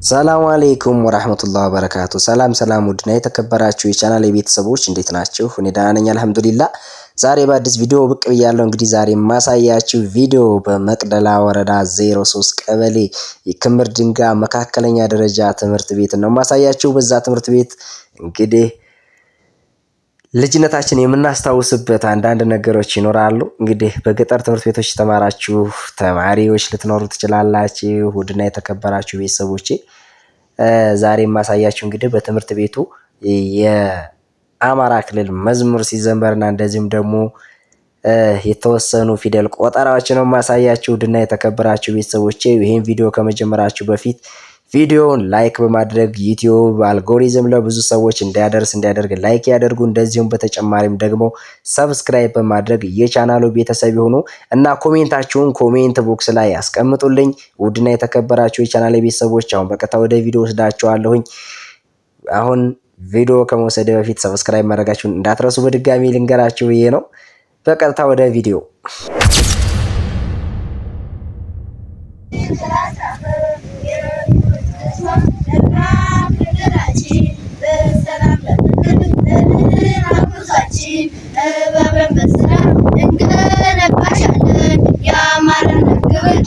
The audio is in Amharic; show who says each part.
Speaker 1: ሰላም አለይኩም ወራህመቱላሂ ወበረካቱ። ሰላም ውድና የተከበራችሁ የቻናሌ ቤተሰቦች እንዴት ናችሁ? እኔ ደህና ነኝ አልሐምዱሊላህ። ዛሬ በአዲስ ቪዲዮ ብቅ ብያለሁ። እንግዲህ ዛሬ የማሳያችሁ ቪዲዮ በመቅደላ ወረዳ 03 ቀበሌ የክምር ድንጋይ መካከለኛ ደረጃ ትምህርት ቤት ነው የማሳያችሁ። በዛ ትምህርት ቤት እንግዲህ ልጅነታችን የምናስታውስበት አንዳንድ ነገሮች ይኖራሉ። እንግዲህ በገጠር ትምህርት ቤቶች ተማራችሁ ተማሪዎች ልትኖሩ ትችላላችሁ። ውድና የተከበራችሁ ቤተሰቦቼ ዛሬ የማሳያችሁ እንግዲህ በትምህርት ቤቱ የአማራ ክልል መዝሙር ሲዘመርና እንደዚሁም ደግሞ የተወሰኑ ፊደል ቆጠራዎችን ነው የማሳያችሁ። ውድና የተከበራችሁ ቤተሰቦቼ ይሄን ቪዲዮ ከመጀመራችሁ በፊት ቪዲዮውን ላይክ በማድረግ ዩቲዩብ አልጎሪዝም ለብዙ ሰዎች እንዲያደርግ ላይክ ያደርጉ። እንደዚሁም በተጨማሪም ደግሞ ሰብስክራይብ በማድረግ የቻናሉ ቤተሰብ ይሁኑ እና ኮሜንታችሁን ኮሜንት ቦክስ ላይ ያስቀምጡልኝ። ውድና የተከበራችሁ የቻናሌ ቤተሰቦች አሁን በቀጥታ ወደ ቪዲዮ ወስዳችኋለሁኝ። አሁን ቪዲዮ ከመውሰድ በፊት ሰብስክራይብ ማድረጋችሁን እንዳትረሱ በድጋሚ ልንገራችሁ ብዬ ነው። በቀጥታ ወደ ቪዲዮ
Speaker 2: እንገነባሻለን የአማራን ክብር